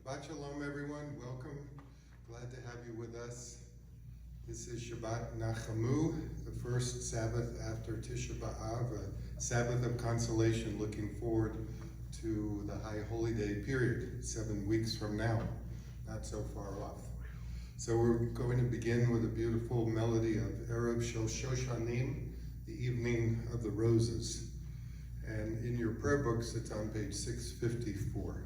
Shabbat Shalom, everyone. Welcome. Glad to have you with us. This is Shabbat Nachamu, the first Sabbath after Tisha B'Av, a Sabbath of consolation, looking forward to the High Holy Day period, 7 weeks from now, not so far off. So we're going to begin with a beautiful melody of Erev Shel Shoshanim, the Evening of the Roses. And in your prayer books, it's on page 654.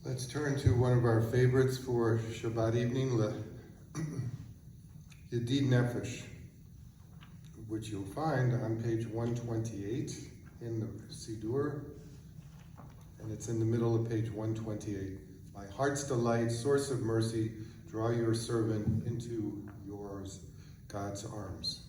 Let's turn to one of our favorites for Shabbat evening, Yedid Nefesh, which you'll find on page 128 in the Siddur, and it's in the middle of page 128. My heart's delight, source of mercy, draw your servant into yours, God's arms.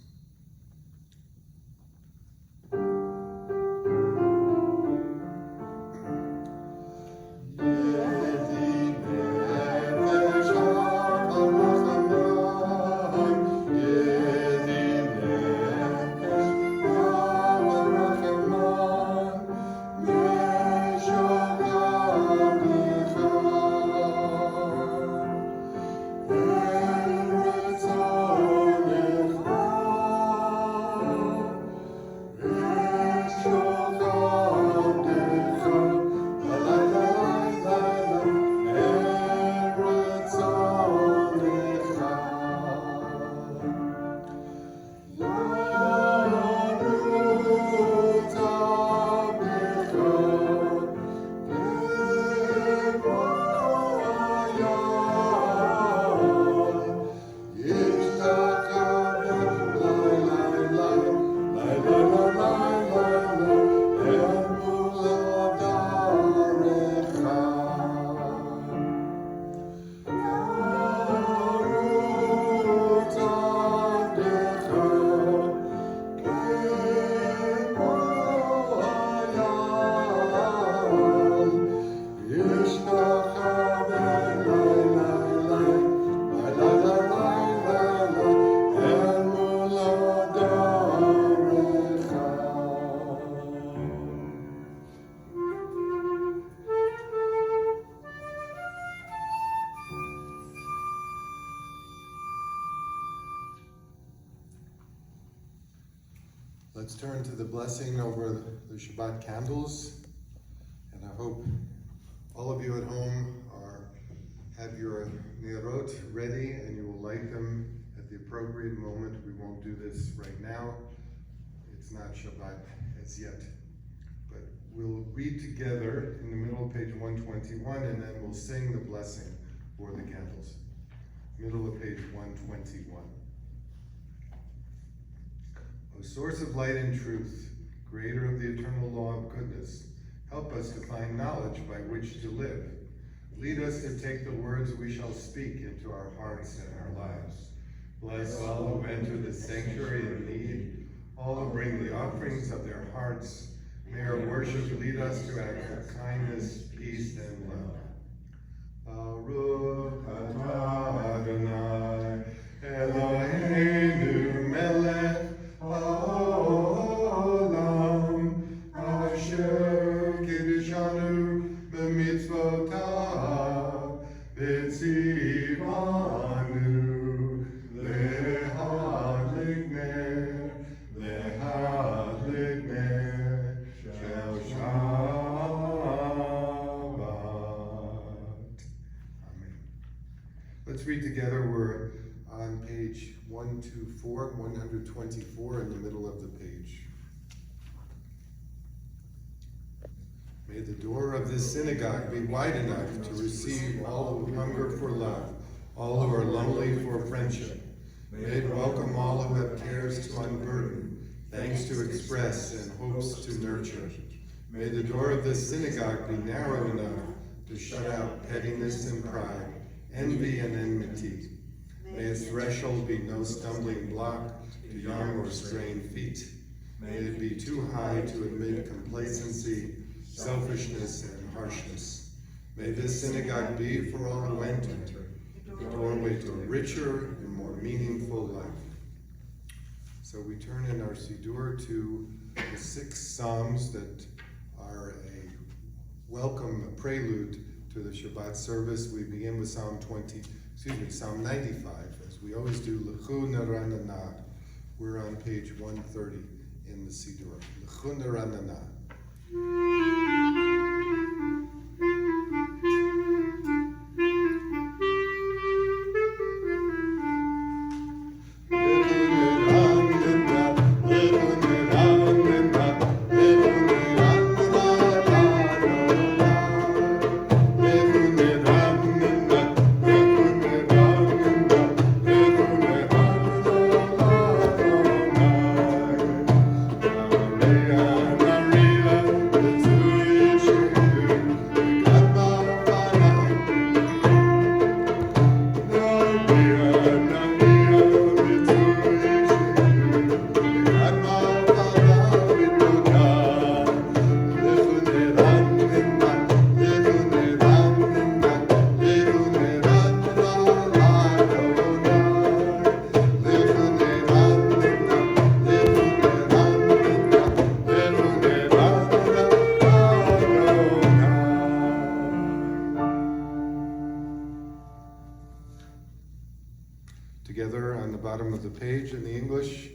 Let's turn to the blessing over the Shabbat candles, and I hope all of you at home have your nerot ready and you will light them at the appropriate moment. We won't do this right now. It's not Shabbat as yet. But we'll read together in the middle of page 121, and then we'll sing the blessing for the candles. Middle of page 121. O source of light and truth, creator of the eternal law of goodness, help us to find knowledge by which to live. Lead us to take the words we shall speak into our hearts and our lives. Bless all who enter the sanctuary in need, all who bring the offerings of their hearts. May our worship lead us to acts of kindness, peace, and love. Baruch atah B'tzivanu lehadlik ner shel Shabbat. Amen. Let's read together. We're on page 124 in the middle of the page. May the door of this synagogue be wide enough to receive all who hunger for love, all who are lonely for friendship. May it welcome all who have cares to unburden, thanks to express, and hopes to nurture. May the door of this synagogue be narrow enough to shut out pettiness and pride, envy and enmity. May its threshold be no stumbling block to young or straying feet. May it be too high to admit complacency, selfishness, and harshness. May this synagogue be, for all who enter, the doorway to a richer and more meaningful life. So we turn in our Siddur to the 6 Psalms that are a welcome prelude to the Shabbat service. We begin with Psalm 95, as we always do, L'chu Neranana. We're on page 130 in the Siddur. L'chu Neranana. Together on the bottom of the page in the English.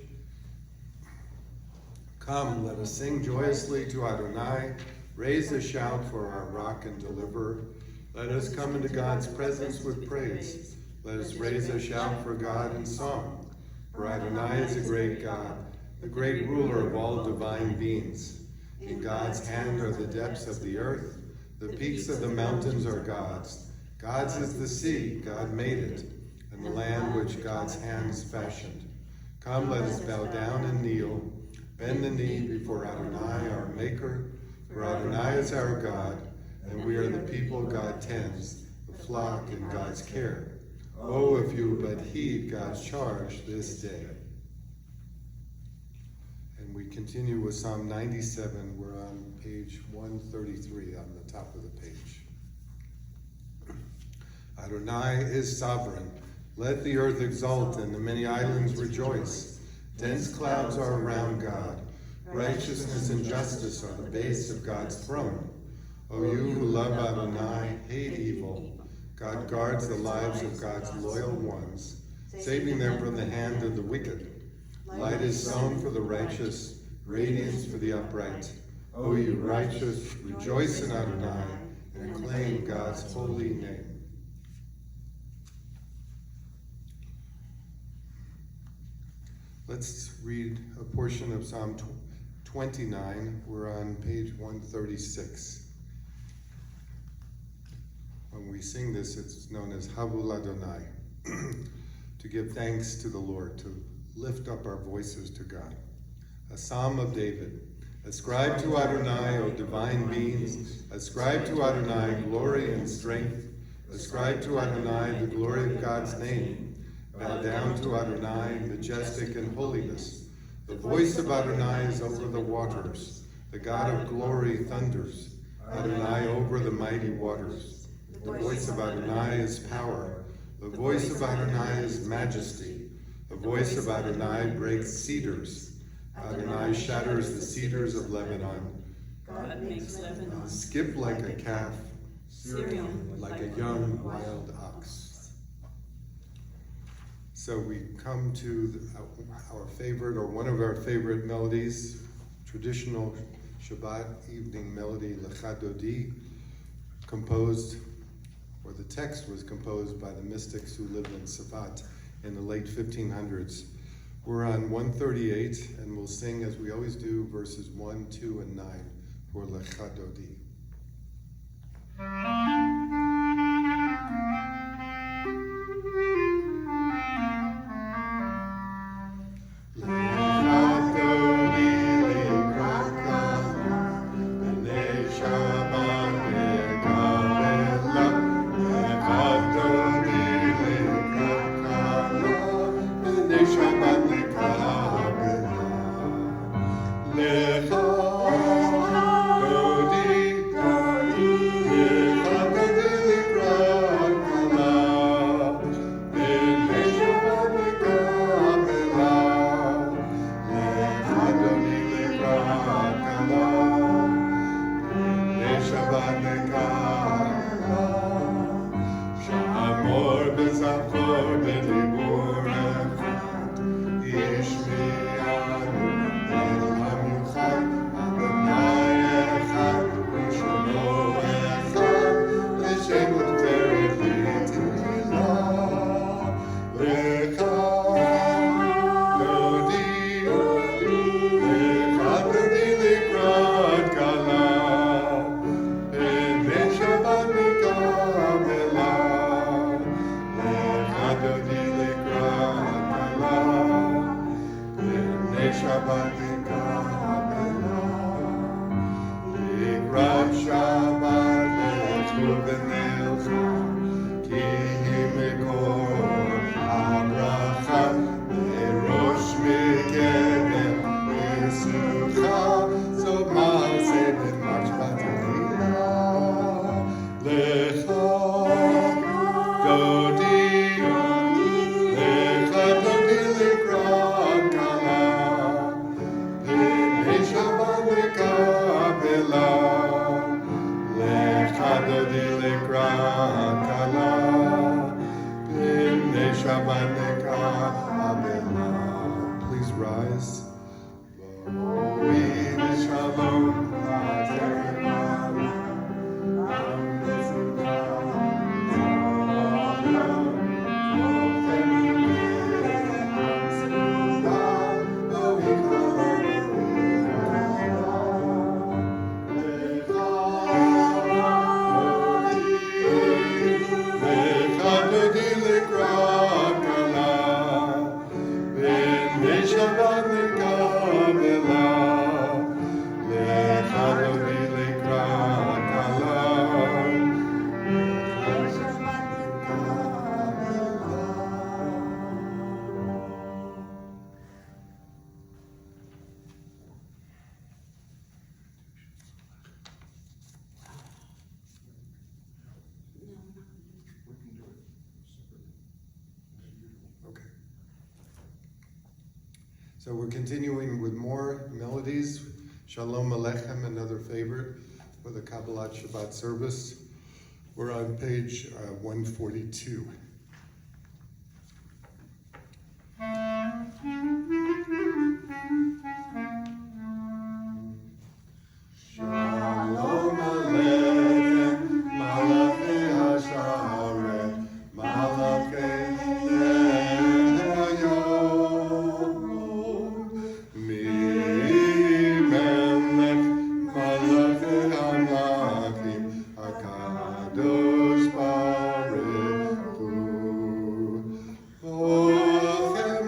Come, let us sing joyously to Adonai, raise a shout for our rock and deliverer. Let us come into God's presence with praise. Let us raise a shout for God in song. For Adonai is a great God, the great ruler of all divine beings. In God's hand are the depths of the earth, the peaks of the mountains are God's. God's is the sea, God made it, and the land which God's hands fashioned. Come, let us bow down and kneel, bend the knee before Adonai, our Maker. For Adonai is our God, and we are the people God tends, the flock in God's care. Oh, if you but heed God's charge this day. And we continue with Psalm 97. We're on page 133 on the top of the page. Adonai is sovereign. Let the earth exult and the many islands rejoice. Dense clouds are around God. Righteousness and justice are the base of God's throne. O you who love Adonai, hate evil. God guards the lives of God's loyal ones, saving them from the hand of the wicked. Light is sown for the righteous, radiance for the upright. O you righteous, rejoice in Adonai and acclaim God's holy name. Let's read a portion of Psalm 29. We're on page 136. When we sing this, it's known as Havul Adonai, to give thanks to the Lord, to lift up our voices to God. A Psalm of David. Ascribe to Adonai, O divine beings. Ascribe to Adonai glory and strength. Ascribe to Adonai the glory of God's name. Bow down to Adonai, majestic in holiness. The voice of Adonai is over the waters. The God of glory thunders. Adonai over the mighty waters. The voice of Adonai is power. The voice of Adonai is majesty. The voice of Adonai breaks cedars. Adonai shatters the cedars of Lebanon. God makes Lebanon skip like a calf, Syrian, like a young wild ox. So we come to our favorite, or one of our favorite melodies, traditional Shabbat evening melody, Lecha Dodi, composed, or the text was composed by the mystics who lived in Safat in the late 1500s. We're on 138, and we'll sing, as we always do, verses 1, 2, and 9 for Lecha Dodi. Please rise. So we're continuing with more melodies. Shalom Aleichem, another favorite for the Kabbalat Shabbat service. We're on page 142. Shalom Aleichem, Malachei HaSharet, Malachei Kadosh Baruch Hu, Ochem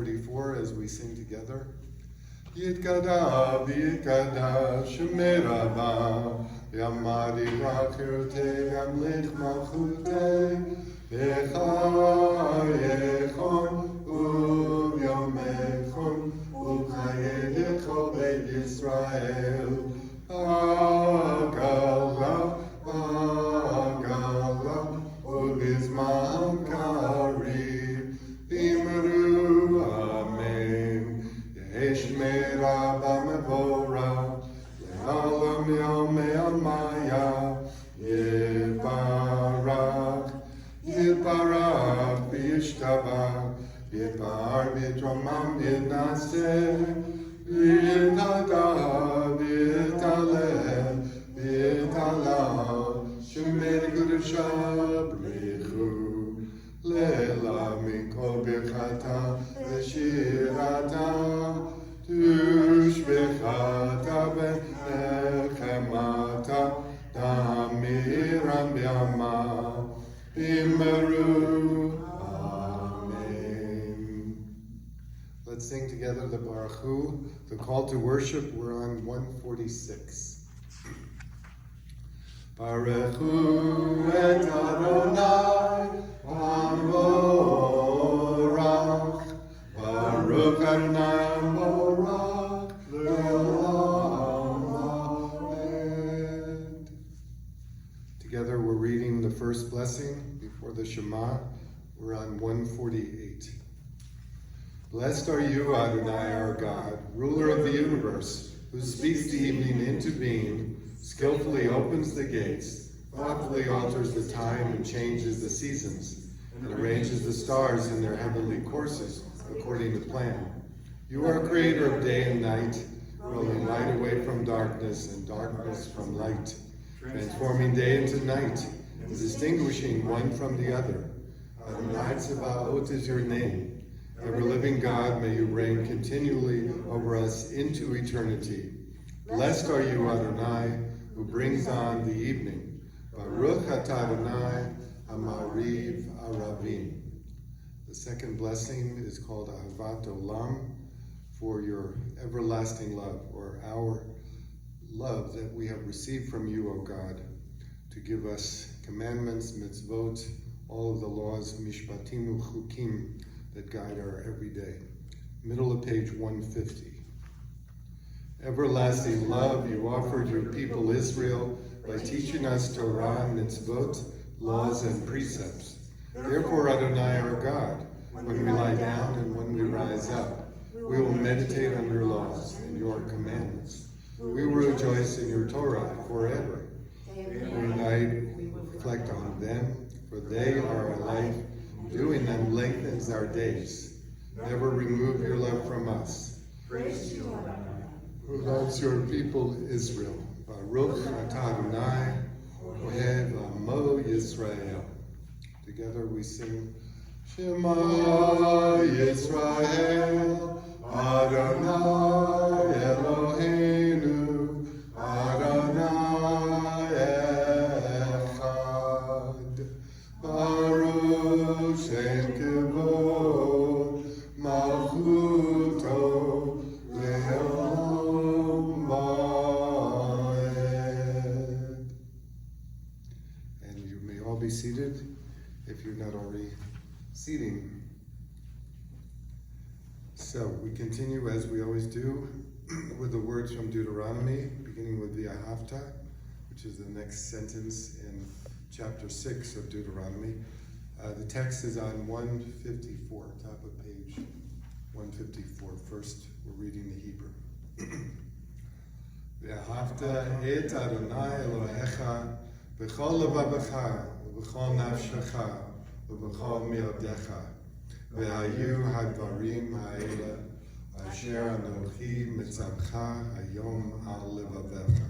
144 as we sing together. Yitkada v'yitkada shemeraba Yamadi rakute yamlich malchute V'chayechon u'vyomechon u'chayechon Beit Yisrael Agala u'bizman karib Imru amen Yesh meraba mevora Le'olam yomei almaya Yiparach v'yishtabach Yipar v'yitramam v'yitnaseh V'yitada v'yitaleh v'yitalah Shemei Gudusha Brichu Lela mikol birchata v'shirata Tushbechata v'nechemata Damiram b'yama B'meru Amen. Let's sing together the Baruch Hu, the call to worship. We're on 146. Baruch Hu et Adonai Amorach Baruch Adonai Amorach Le'olam Amen. Together we're reading the first blessing before the Shema. We're on 148. Blessed are you, Adonai, our God, ruler of the universe, who speaks the evening into being, skillfully opens the gates, thoughtfully alters the time and changes the seasons, and arranges the stars in their heavenly courses according to plan. You are creator of day and night, rolling light away from darkness and darkness from light, transforming day into night, and distinguishing one from the other. Adonai Tzebaot is your name. Ever-living God, may you reign continually over us into eternity. Blessed are you, Adonai, who brings on the evening. Baruch atah Adonai, Amariv Aravim. The second blessing is called Ahavat Olam, for your everlasting love, or our love that we have received from you, O God, to give us commandments, mitzvot, all of the laws, mishpatim u'chukim, that guide our everyday. Middle of page 150. Everlasting love, you offered your people Israel by teaching us Torah, mitzvot, laws, and precepts. Therefore, Adonai, our God, when we lie down and when we rise up, we will meditate on your laws and your commandments. We will rejoice in your Torah forever. Every night we reflect on them, for they are our life. Doing them lengthens our days. Never remove your love from us. Praise you, Adonai, who loves your people Israel. Baruch atah Adonai, Ohev Amo Yisrael. Together we sing, Shema Yisrael, Adonai Eloheinu, Adonai Echad. Baruch Shem Kevod, Malchuto, Le'olam Va'ed. And you may all be seated if you're not already seating. So we continue as we always do with the words from Deuteronomy, beginning with the Ahavta, which is the next sentence in chapter 6 of Deuteronomy. The text is on 154, top of page 154. First, we're reading the Hebrew. Ve'ahavta et Adonai Elohecha b'chol levavecha u'b'chol nafshecha u'b'chol miodecha ve'hayu hadvarim ha'ela asher anochi mitzavcha hayom al levavecha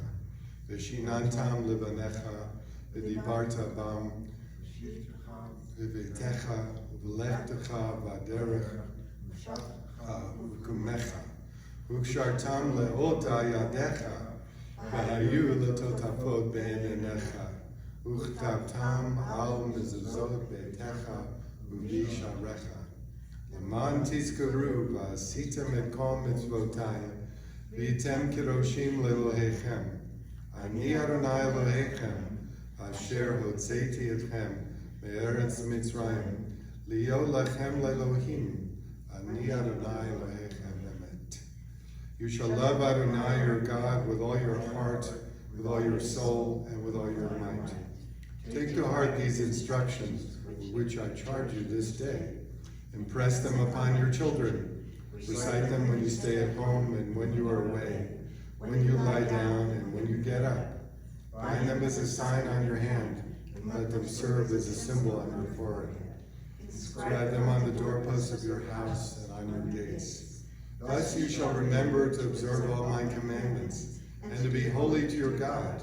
ve'shinantam levanecha ve'dibarta bam v'veitecha v'lechtecha v'aderech v'kumecha v'kshartam le'ota yadecha v'hayu letotafot be'enenecha v'chtabtam al mezuzot be'techa v'visharecha Leman tizkaru v'asitem et kol mitzvotai v'yitem kiroshim lelohechem. Ani Adonai Elohechem asher hotzeti etchem me'eretz Mitzrayim liyo lachem lelohim. Ani Adonai Elohechem emet. You shall love Adonai your God with all your heart, with all your soul, and with all your might. Take to heart these instructions which I charge you this day. Impress them upon your children. Recite them when you stay at home and when you are away, when you lie down and when you get up. Bind them as a sign on your hand, and let them serve as a symbol on your forehead. Inscribe them on the doorposts of your house and on your gates. Thus you shall remember to observe all my commandments, and to be holy to your God.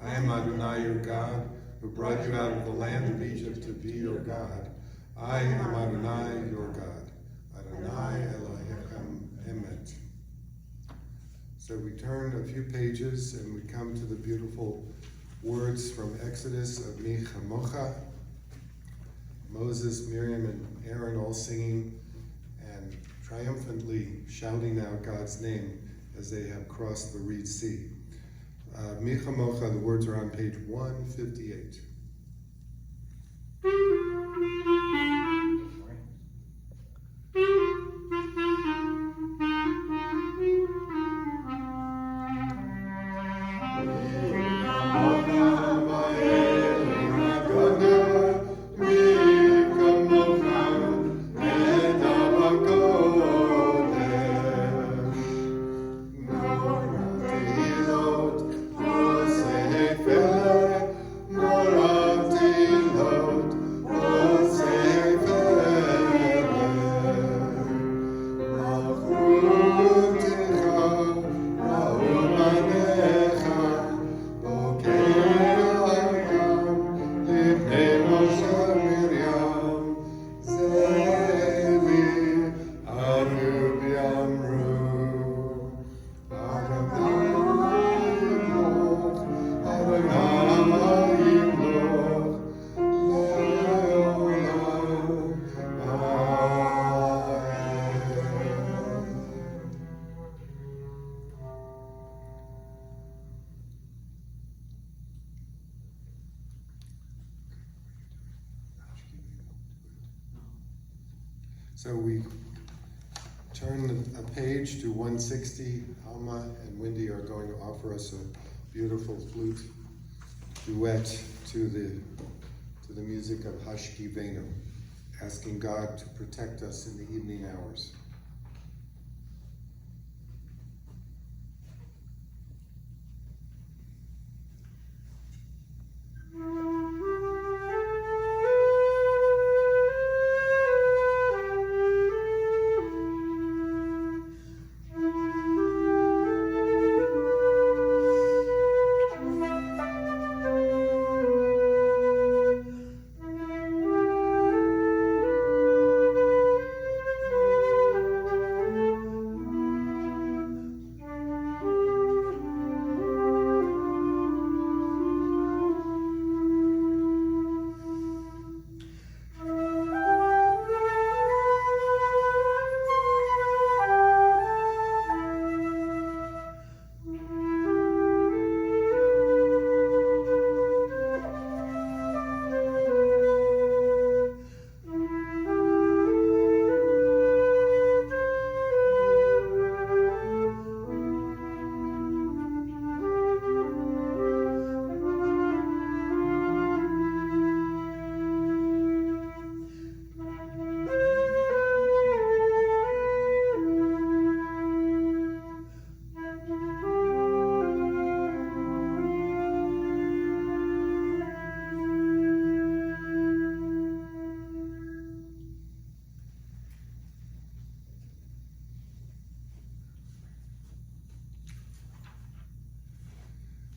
I am Adonai your God, who brought you out of the land of Egypt to be your God. I am Adonai your God. Adonai Elohechem emet. So we turn a few pages and we come to the beautiful words from Exodus of Mi Chamocha. Moses, Miriam, and Aaron all singing and triumphantly shouting out God's name as they have crossed the Reed Sea. Mi Chamocha, the words are on page 158. So we turn a page to 160. Alma and Wendy are going to offer us a beautiful flute duet to the music of Hashki Venu, asking God to protect us in the evening hours.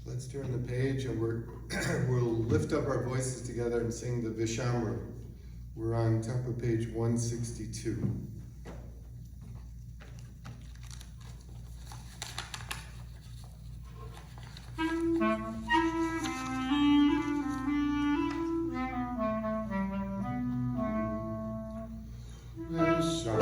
Let's turn the page and we'll lift up our voices together and sing the Vishamru. We're on top of page 162. Vishamru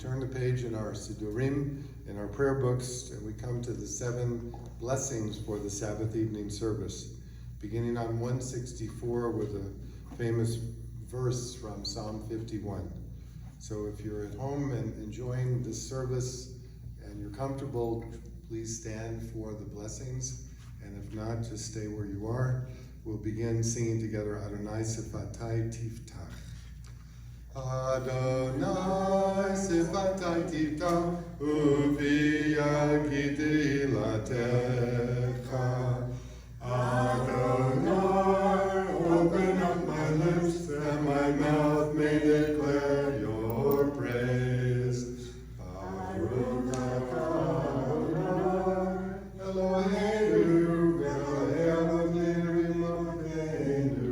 turn the page in our Sidurim, in our prayer books, and we come to the 7 blessings for the Sabbath evening service, beginning on 164 with a famous verse from Psalm 51. So if you're at home and enjoying this service and you're comfortable, please stand for the blessings. And if not, just stay where you are. We'll begin singing together Adonai Sifatai Tiftach. Adonai Sifatai Tiftach Uvi Yagidi Latecha. Adonai, open up my lips and my mouth may declare your praise. Baruch atah Adonai Eloheinu Elohei Avotenu Eloheinu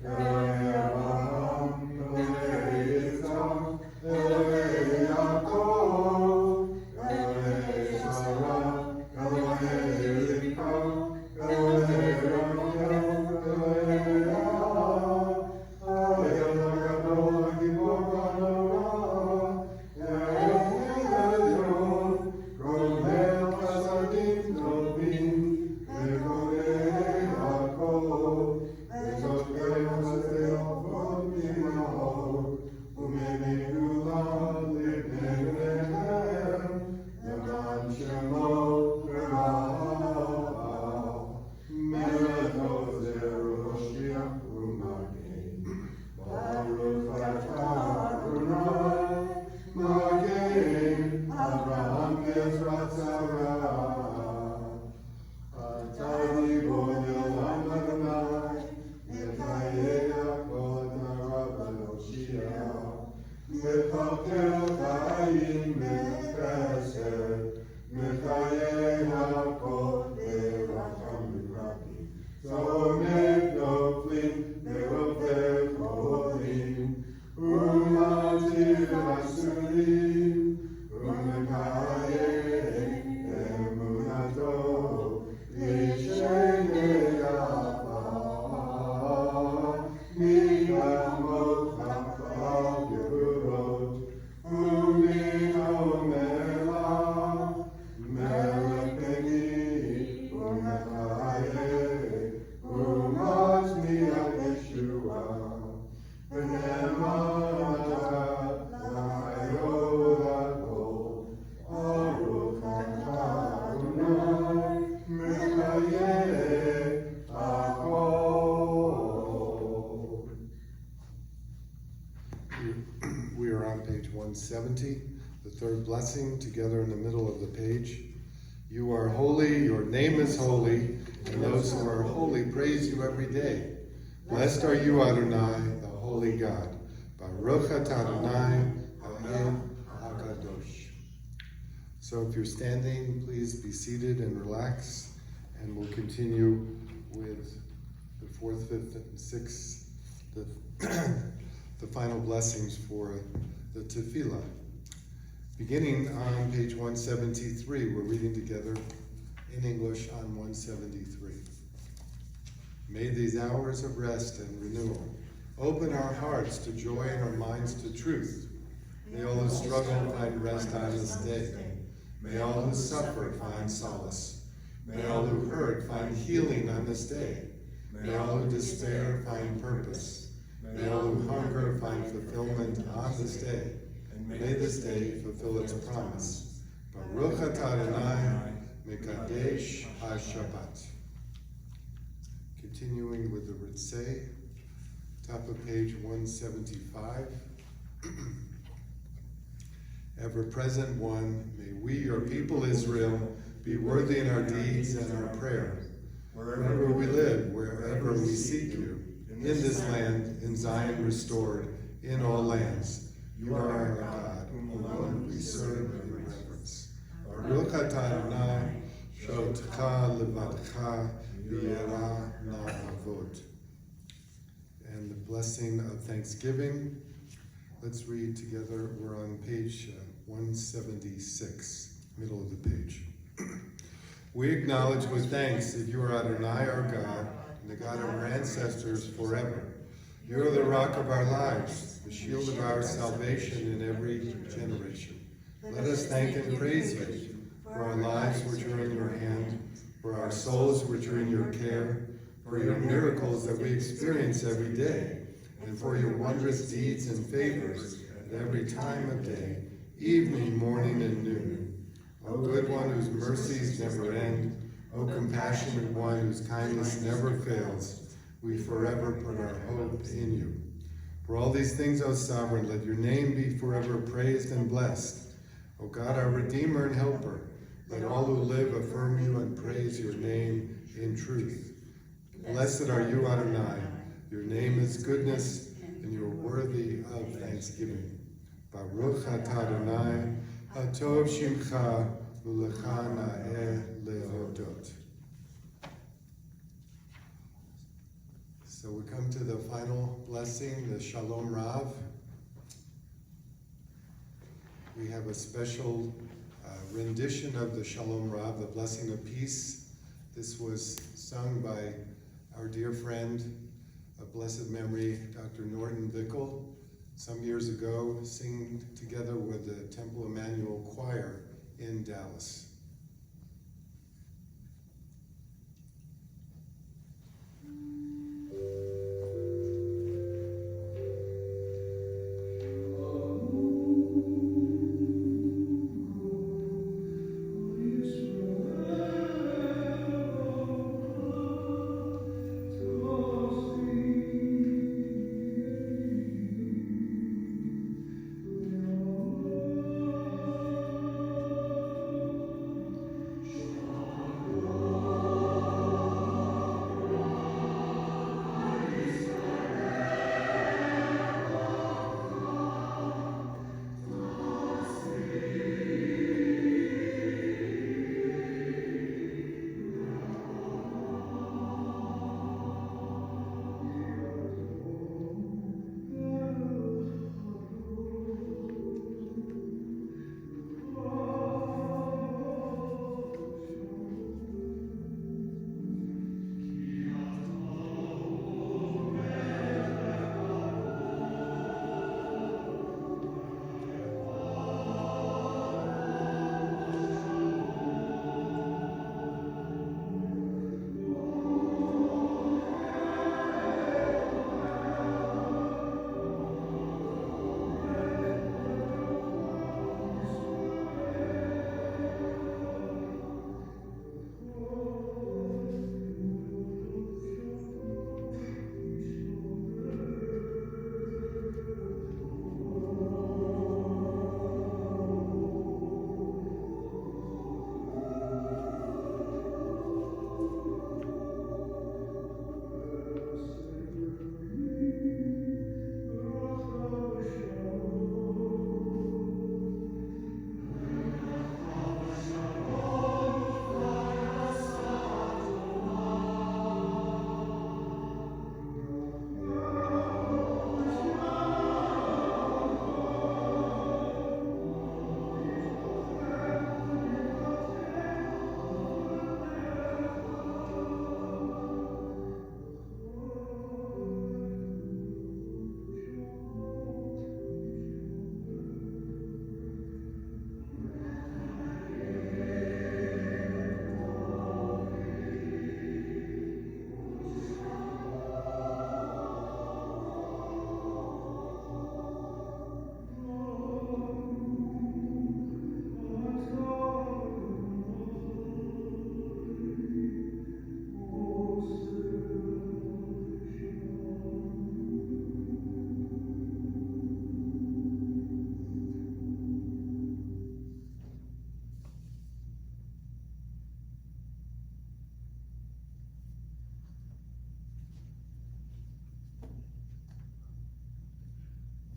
Elohei Avraham Elohei Yitzchak Elohei Yaakov Elohei Sarah Elohei Rivka Elohei Rachel Elohei We are on page 170, the 3rd blessing, together in the middle of the page. You are holy, your name is holy, and those who are holy praise you every day. Blessed are you, Adonai, the holy God. Baruch atah Adonai, Elohim HaKadosh. So if you're standing, please be seated and relax, and we'll continue with the 4th, 5th, and 6th, the final blessings for the tefillah. Beginning on page 173, we're reading together in English on 173. May these hours of rest and renewal open our hearts to joy and our minds to truth. May all who struggle find rest on this day. May all who suffer find solace. May all who hurt find healing on this day. May all who despair find purpose. May all who hunger find fulfillment on this day, and may this day fulfill its promise. Baruch atah Adonai, Mekadesh HaShabbat. Continuing with the Ritzeh, top of page 175. Ever-present one, may we, your people Israel, be worthy in our deeds and our prayer. Wherever we live, wherever we seek you, in this land, in Zion restored, in all lands. You are our God, whom alone we serve in reverence. Baruch atah Adonai, shotcha levadcha v'yera na'avot. And the blessing of thanksgiving. Let's read together. We're on page 176, middle of the page. We acknowledge with thanks that you are Adonai, our God, and the God of our ancestors forever. You're the rock of our lives, the shield of our salvation in every generation. Let us thank and praise you for our lives which are in your hand, for our souls which are in your care, for your miracles that we experience every day, and for your wondrous deeds and favors at every time of day, evening, morning, and noon. O good one whose mercies never end, O compassionate one whose kindness never fails, we forever put our hope in you. For all these things, O sovereign, let your name be forever praised and blessed. O God, our Redeemer and Helper, let all who live affirm you and praise your name in truth. Blessed are you, Adonai. Your name is goodness, and you're worthy of thanksgiving. Baruch atah Adonai, hatov shimcha, ulecha na'eh lehodot. So we come to the final blessing, the Shalom Rav. We have a special rendition of the Shalom Rav, the blessing of peace. This was sung by our dear friend, of blessed memory, Dr. Norton Bicoll, some years ago, singing together with the Temple Emmanuel Choir in Dallas.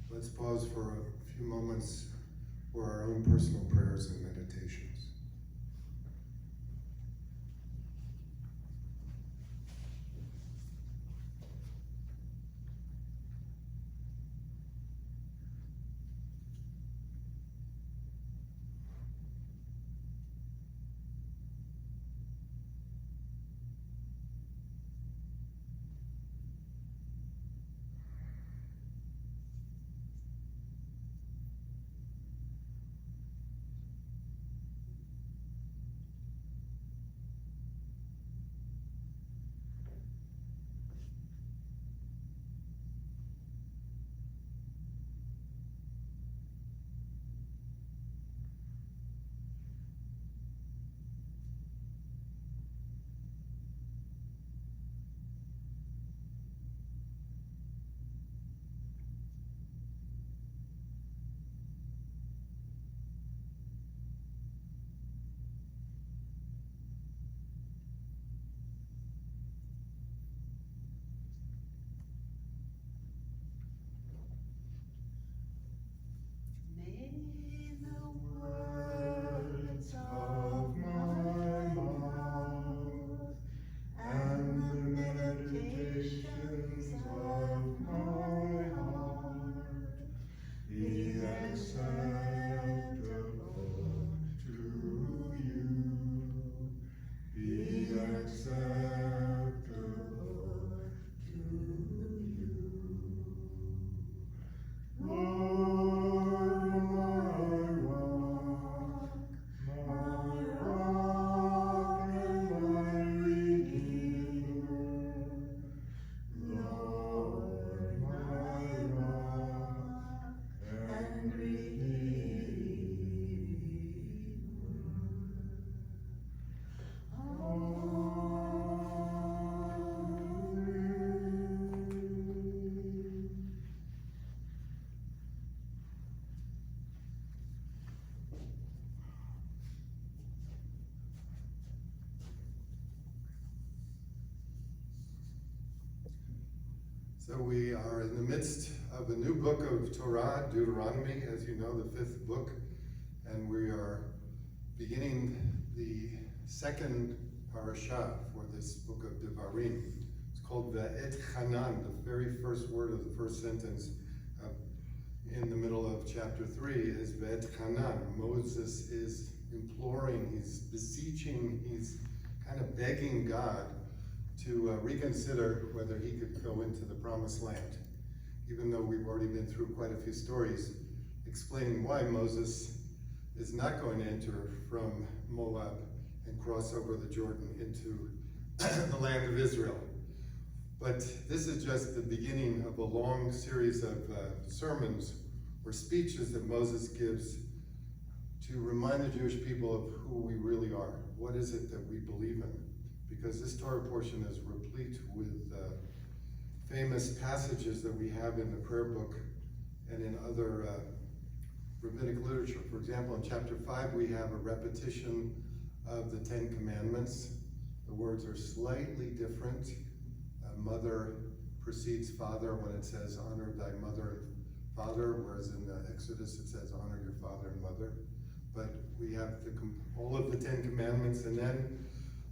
Let's pause for a few moments for our own personal prayers and meditations. So we are in the midst of a new book of Torah, Deuteronomy, as you know, the 5th book, and we are beginning the second parasha for this book of Devarim. It's called Beit Hanan, the very first word of the first sentence in the middle of chapter 3 is Beit Hanan. Moses is imploring, he's beseeching, he's kind of begging God to reconsider whether he could go into the promised land, even though we've already been through quite a few stories explaining why Moses is not going to enter from Moab and cross over the Jordan into the land of Israel. But this is just the beginning of a long series of sermons or speeches that Moses gives to remind the Jewish people of who we really are. What is it that we believe in? Because this Torah portion is replete with famous passages that we have in the prayer book and in other rabbinic literature. For example, in chapter 5, we have a repetition of the 10 Commandments. The words are slightly different. Mother precedes father when it says, honor thy mother and father, whereas in the Exodus it says, honor your father and mother. But we have all of the 10 Commandments, and then,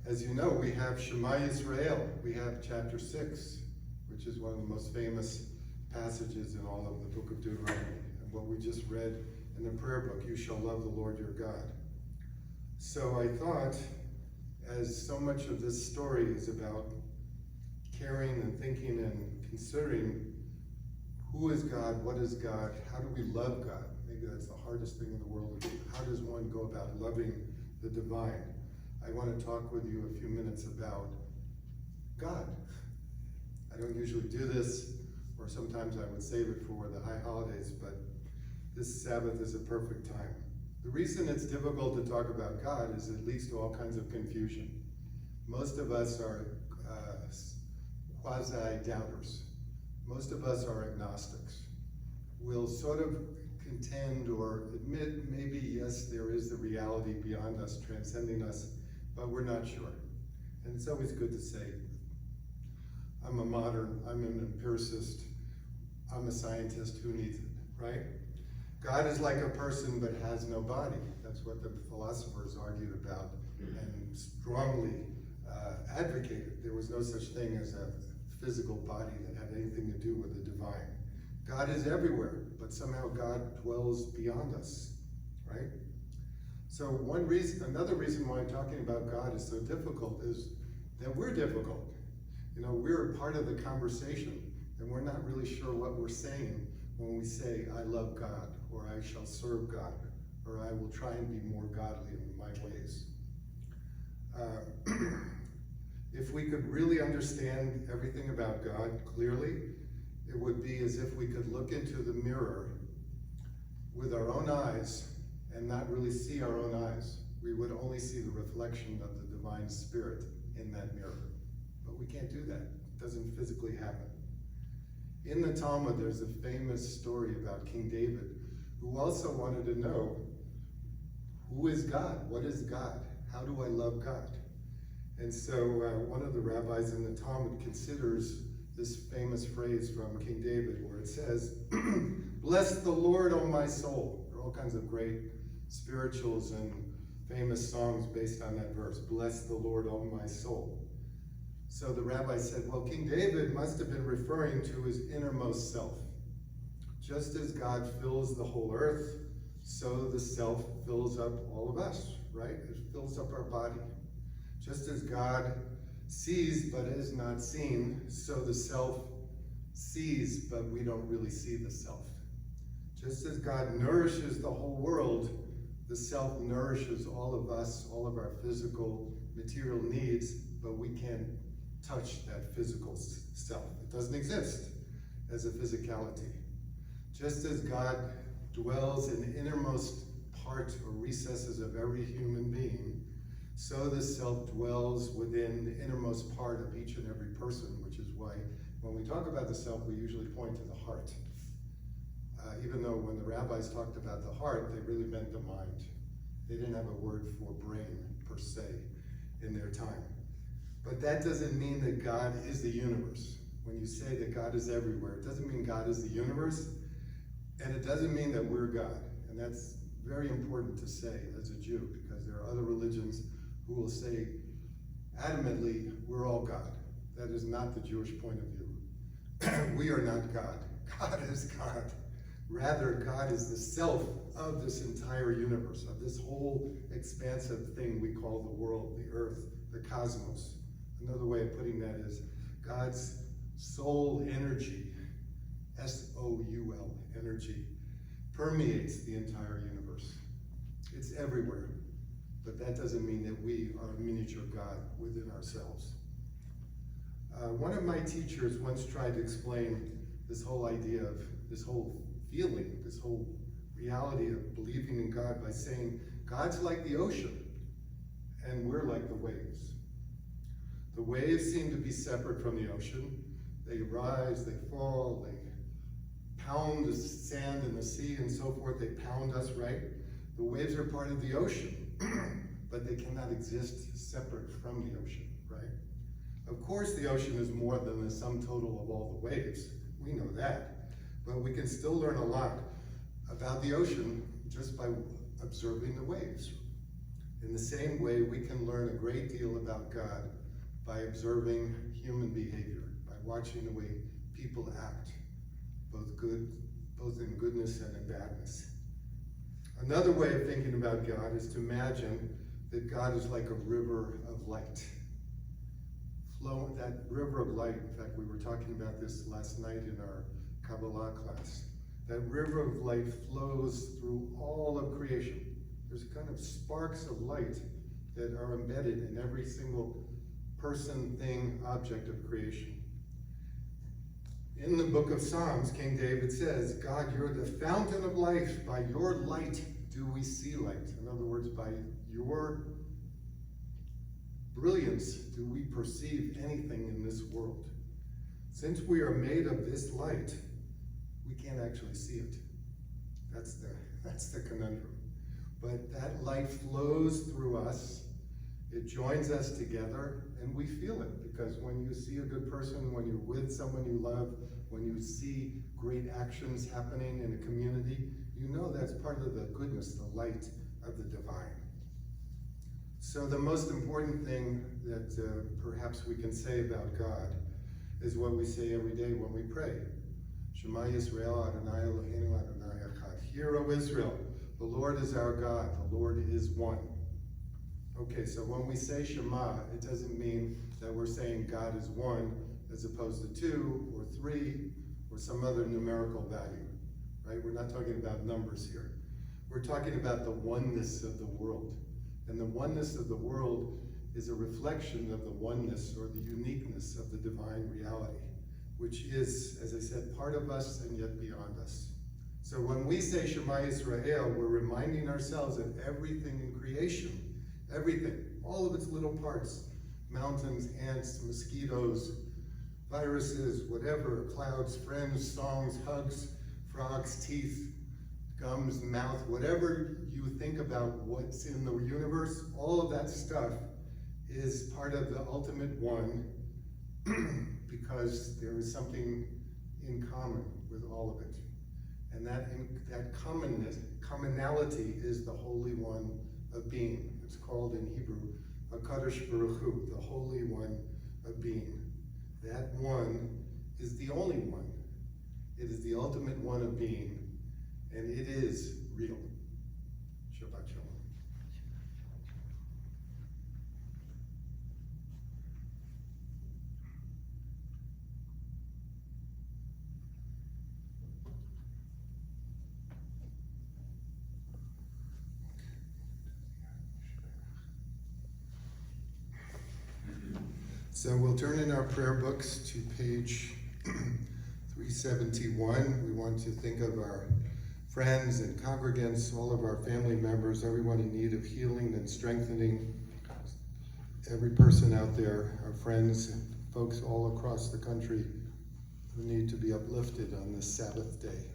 as you know, we have Shema Yisrael. We have chapter 6, which is one of the most famous passages in all of the book of Deuteronomy. And what we just read in the prayer book, you shall love the Lord your God. So I thought, as so much of this story is about caring and thinking and considering who is God, what is God, how do we love God? Maybe that's the hardest thing in the world to do. How does one go about loving the divine? I want to talk with you a few minutes about God. I don't usually do this, or sometimes I would save it for the high holidays, but this Sabbath is a perfect time. The reason it's difficult to talk about God is it leads to all kinds of confusion. Most of us are quasi-doubters. Most of us are agnostics. We'll sort of contend or admit maybe, yes, there is the reality beyond us, transcending us, but we're not sure. And it's always good to say, I'm a modern, I'm an empiricist, I'm a scientist, who needs it, right? God is like a person but has no body. That's what the philosophers argued about and strongly advocated. There was no such thing as a physical body that had anything to do with the divine. God is everywhere, but somehow God dwells beyond us, right? So another reason why talking about God is so difficult is that we're difficult. You know, we're a part of the conversation, and we're not really sure what we're saying when we say, I love God, or I shall serve God, or I will try and be more godly in my ways. If we could really understand everything about God clearly, it would be as if we could look into the mirror with our own eyes and not really see our own eyes. We would only see the reflection of the divine spirit in that mirror. But we can't do that. It doesn't physically happen. In the Talmud, there's a famous story about King David, who also wanted to know, who is God? What is God? How do I love God? And so one of the rabbis in the Talmud considers this famous phrase from King David where it says, bless the Lord, O my soul. There are all kinds of great spirituals and famous songs based on that verse. Bless the Lord, O my soul. So the rabbi said, well, King David must have been referring to his innermost self. Just as God fills the whole earth, so the self fills up all of us, right? It fills up our body. Just as God sees but is not seen, so the self sees but we don't really see the self. Just as God nourishes the whole world, the self nourishes all of us, all of our physical, material needs, but we can't touch that physical self. It doesn't exist as a physicality. Just as God dwells in the innermost part or recesses of every human being, so the self dwells within the innermost part of each and every person, which is why when we talk about the self, we usually point to the heart. Even though when the rabbis talked about the heart, they really meant the mind. They didn't have a word for brain, per se, in their time. But that doesn't mean that God is the universe. when you say that God is everywhere, it doesn't mean God is the universe, and it doesn't mean that we're God. And that's very important to say as a Jew, because there are other religions who will say adamantly, we're all God. That is not the Jewish point of view. We are not God. God is God. Rather, God is the self of this entire universe, of this whole expansive thing we call the world, the earth, the cosmos. Another way of putting that is God's soul energy, S-O-U-L, energy, permeates the entire universe. It's everywhere, but that doesn't mean that we are a miniature God within ourselves. One of my teachers once tried to explain this whole idea of this whole feeling, this whole reality of believing in God by saying, God's like the ocean, and we're like the waves. The waves seem to be separate from the ocean. They rise, they fall, they pound the sand in the sea and so forth. They pound us, right? The waves are part of the ocean, but they cannot exist separate from the ocean, right? Of course, the ocean is more than the sum total of all the waves. We know that. But we can still learn a lot about the ocean just by observing the waves. In the same way, we can learn a great deal about God by observing human behavior, by watching the way people act, both in goodness and in badness. Another way of thinking about God is to imagine that God is like a river of light. That river of light, in fact, we were talking about this last night in our Kabbalah class. That river of light flows through all of creation. There's kind of sparks of light that are embedded in every single person, thing, object of creation. In the book of Psalms, King David says, God, you're the fountain of life. By your light do we see light. In other words, by your brilliance do we perceive anything in this world. Since we are made of this light, we can't actually see it. That's the conundrum. But that light flows through us. It joins us together, and we feel it, because when you see a good person, when you're with someone you love, when you see great actions happening in a community, you know that's part of the goodness, the light of the divine. So the most important thing that perhaps we can say about God is what we say every day when we pray. Shema Yisrael Adonai Eloheinu Adonai Echad. Hear, O Israel, the Lord is our God, the Lord is one. Okay, so when we say Shema, it doesn't mean that we're saying God is one as opposed to 2 or 3 or some other numerical value, right? We're not talking about numbers here. We're talking about the oneness of the world. And the oneness of the world is a reflection of the oneness or the uniqueness of the divine reality, which is, as I said, part of us and yet beyond us. So when we say Shema Yisrael, we're reminding ourselves that everything in creation, everything, all of its little parts, mountains, ants, mosquitoes, viruses, whatever, clouds, friends, songs, hugs, frogs, teeth, gums, mouth, whatever you think about what's in the universe, all of that stuff is part of the ultimate one because there is something in common with all of it. And that commonality is the Holy One of Being. It's called in Hebrew, HaKadosh Baruch Hu, the Holy One of Being. That one is the only one. It is the ultimate one of being, and it is real. Shabbat Shalom. So we'll turn in our prayer books to page 371. We want to think of our friends and congregants, all of our family members, everyone in need of healing and strengthening. Every person out there, our friends and folks all across the country who need to be uplifted on this Sabbath day.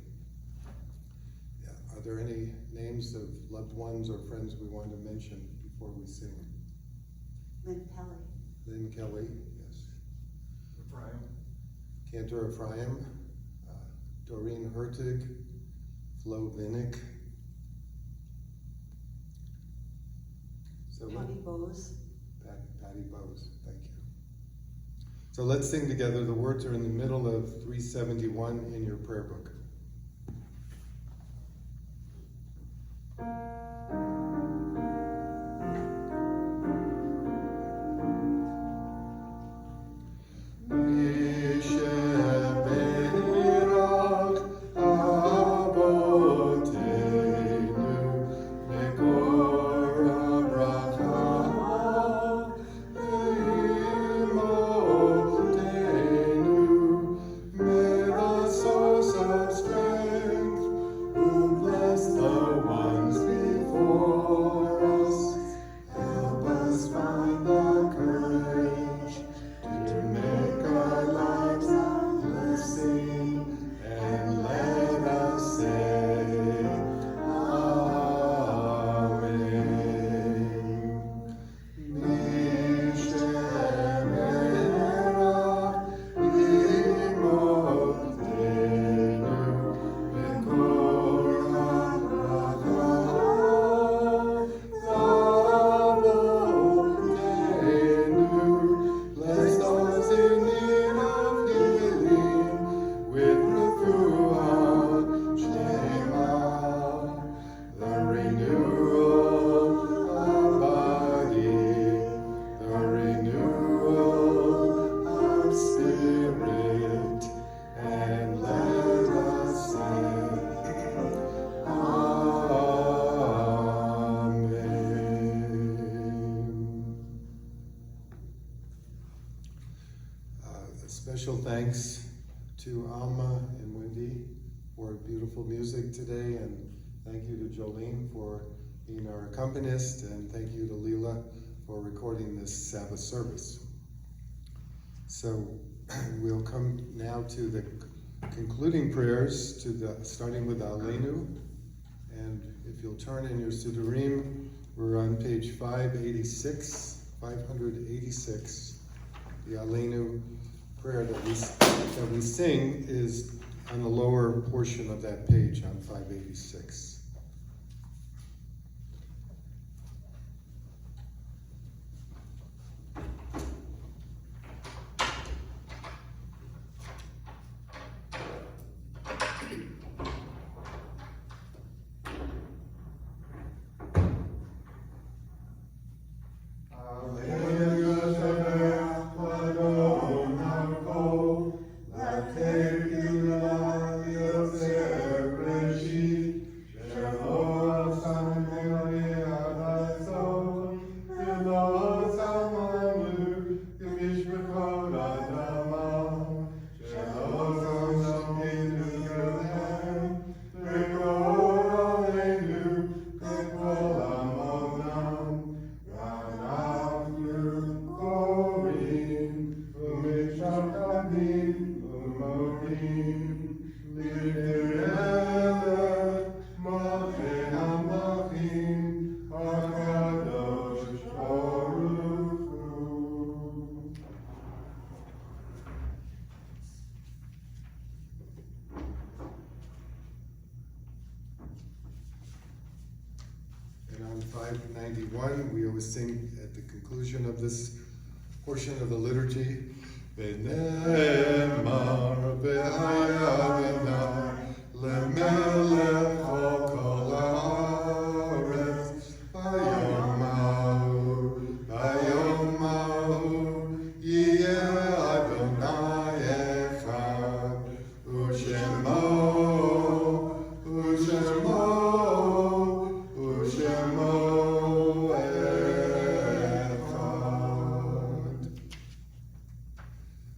Yeah. Are there any names of loved ones or friends we want to mention before we sing? Lynn Kelly. Lynn Kelly, yes. Cantor Ephraim, Doreen Hertig, Flo Vinnick. Patty Bowes. Patty Bowes, thank you. So let's sing together. The words are in the middle of 371 in your prayer book. Special thanks to Alma and Wendy for beautiful music today, and thank you to Jolene for being our accompanist, and thank you to Lela for recording this Sabbath service. So we'll come now to the concluding prayers, starting with Aleinu, and if you'll turn in your Siddurim, we're on page 586. The Aleinu prayer that we sing is on the lower portion of that page on 586. And on 591, we always sing at the conclusion of this portion of the liturgy, V'nemar b'hayadonai lemelech kol haaretz bayom hahu yiyeh Adonai echad u'shemo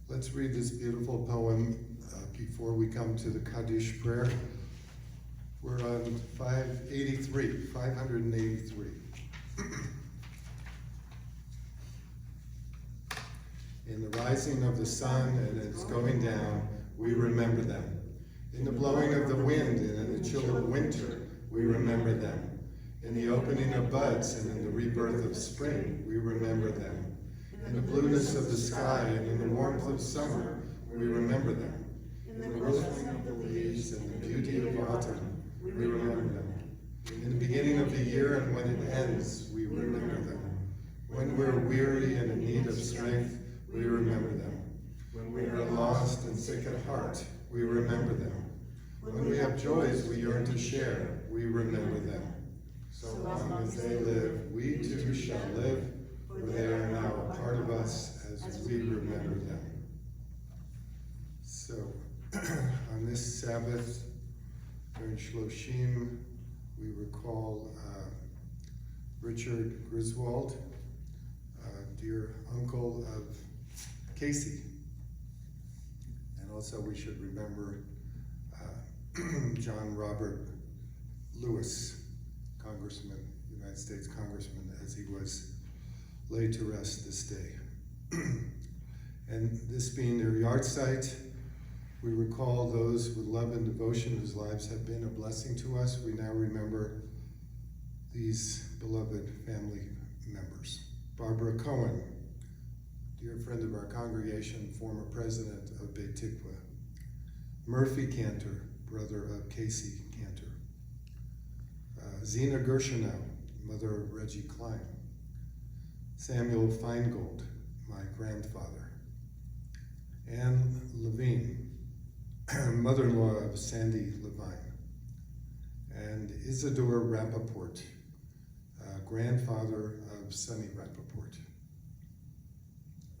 Let's read this beautiful poem before we come to the Kaddish prayer. We're on 583. In the rising of the sun and its going down, we remember them. In the blowing of the wind and in the chill of winter, we remember them. In the opening of buds and in the rebirth of spring, we remember them. In the blueness of the sky and in the warmth of summer, we remember them. In the rustling of the leaves and the beauty of autumn, we remember them. In the beginning of the year and when it ends, we remember them. When we're weary and in need of strength, we remember them. When we are lost and sick at heart, we remember them. When we have joys we yearn to share, we remember them. So long as they live, we too shall live, for they are now a part of us as we remember them. So, on this Sabbath, during Shloshim, we recall Richard Griswold, dear uncle of Casey. And also we should remember John Robert Lewis, Congressman, United States Congressman, as he was laid to rest this day. And this being their yard site, we recall those with love and devotion whose lives have been a blessing to us. We now remember these beloved family members. Barbara Cohen, dear friend of our congregation, former president of Beit Tikva. Murphy Cantor, brother of Casey Cantor. Zina Gershenow, mother of Reggie Klein. Samuel Feingold, my grandfather. Anne Levine, mother-in-law of Sandy Levine. And Isidore Rappaport, grandfather of Sonny Rappaport.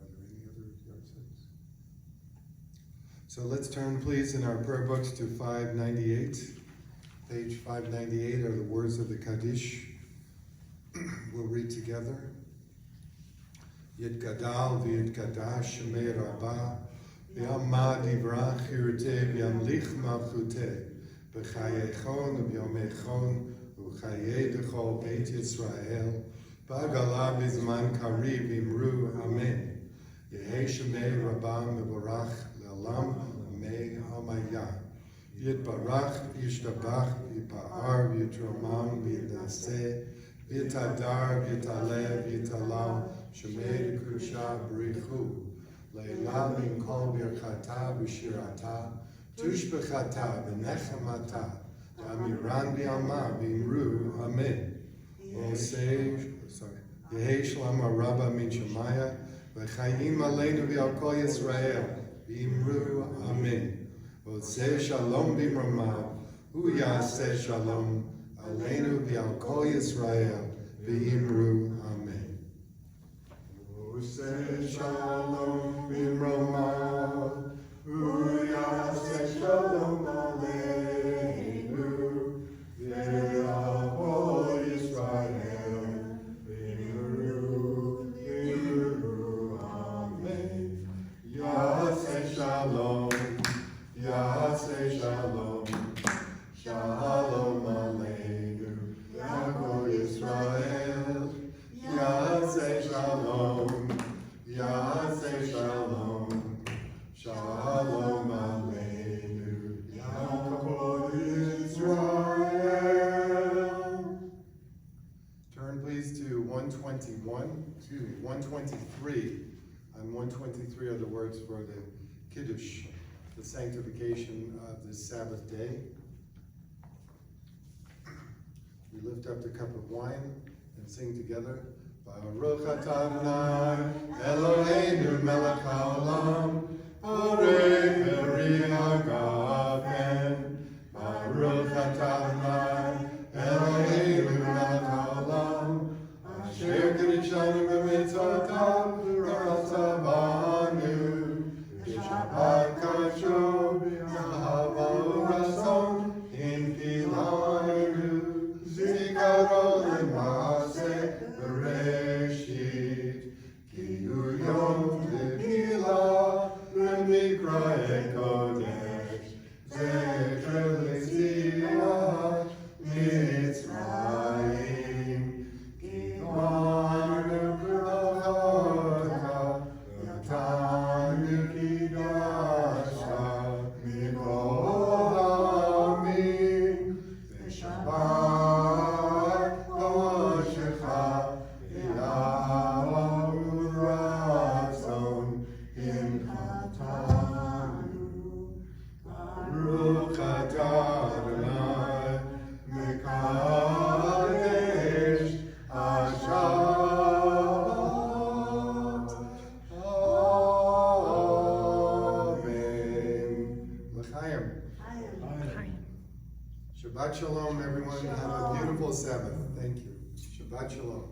Are there any other yard sites? So let's turn, please, in our prayer books to 598. Page 598 are the words of the Kaddish. We'll read together. Yitgadal v'yitgadash shemei Rabba v'yamad yivrach yirteh v'yamlich malchuteh b'chayechon v'yomechon v'chayei d'chol Beit Yisrael b'agala b'zman kariv imru amen. Yehei shemei Rabba mevorach le'olam amei hamayah. Yitbarach v'yishtabach v'yipa'ar v'yitromam v'yinaseh v'yitadar v'yitalev v'yitalal shemei d'krusha b'richu le'ila min kol birchata v'shirata tushbechata v'nechemata v'amiran v'yalma v'imru amen. Yehei shlama rabba min shemaya v'chayim aleinu v'al kol Yisrael v'imru amen. Oseh shalom b'mramav, hu yaseh shalom, aleinu v'al kol Yisrael, v'imru amen. Oseh shalom b'mramav, hu yaseh shalom, aleinu v'al kol Yisrael, v'imru amen. Yaseh shalom. Yaseh shalom, shalom aleinu, Ya'kol Yisrael. Yaseh shalom, Yaseh shalom, shalom aleinu, Ya'kol Yisrael. Turn please to 123. On 123 are the words for the Kiddush, the sanctification of this Sabbath day. We lift up the cup of wine and sing together. Baruch atah Adonai Eloheinu melech haolam, borei peri hagafen. Baruch atah Adonai Eloheinu melech haolam, asher kiddushanu b'mitzvotav v'rasa banu. Shabbat kashrut v'ahava u'ratzon infilaynu zikaron l'maaseh bereshit ki hu yom tevilah l'mikra'e kodesh zecher l'tziat Mitzrayim ki v'anu v'rachota v'tanu L'chaim. Chaim. Shabbat Shalom, everyone. Have a beautiful Sabbath. Thank you. Shabbat Shalom.